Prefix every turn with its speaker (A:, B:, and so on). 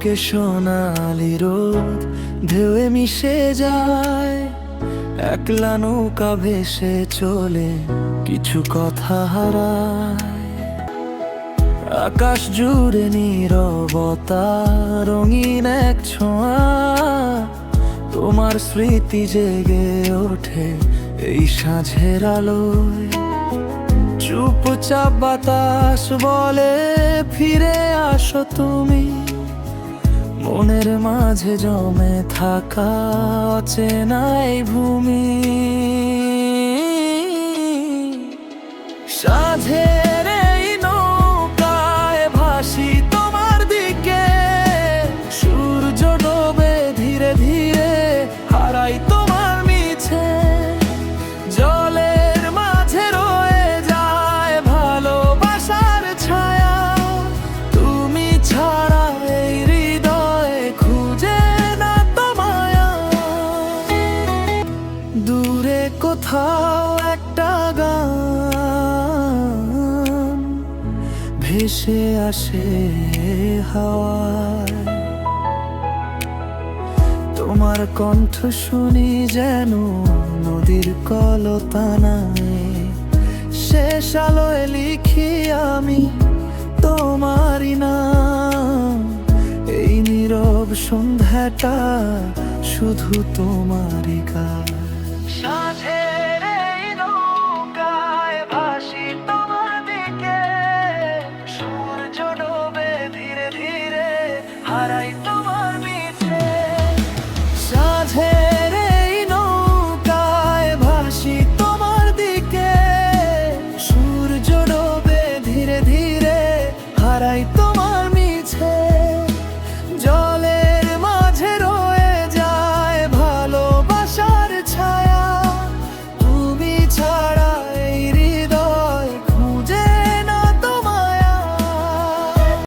A: বুকে সোনালি রোদ ঢেউয়ে মিশে যায়, একলা নৌকা ভেসে চলে কিছু কথা হারায়। আকাশ জুড়ে নীরবতা, রঙিন এক ছোঁয়া, তোমার স্মৃতি জেগে ওঠে এই সাঁঝের আলোয়। চুপচাপ বাতাস বলে ফিরে আসো তুমি, মনের মাঝে জমে থাকা অচেনাই ভূমি। সাঁঝের এই নৌকায় ভাসি তোমার দিকে, সূর্য ডোবে ধীরে ধীরে হারাই তোমার মিছে। জলের মাঝে রয়ে যায় ভালোবাসার ছায়া, তুমি ছাড়া এই হৃদয়ে খুঁজে না তো মায়া। দূরে কোথাও একটা গান ভেসে আসে হাওয়ায়, তোমার কণ্ঠ শুনি যেন নদীর কলতানায়। শেষ আলোয় লিখি আমি তোমারই নাম, এই নীরব সন্ধ্যাটা শুধু তোমারই গান।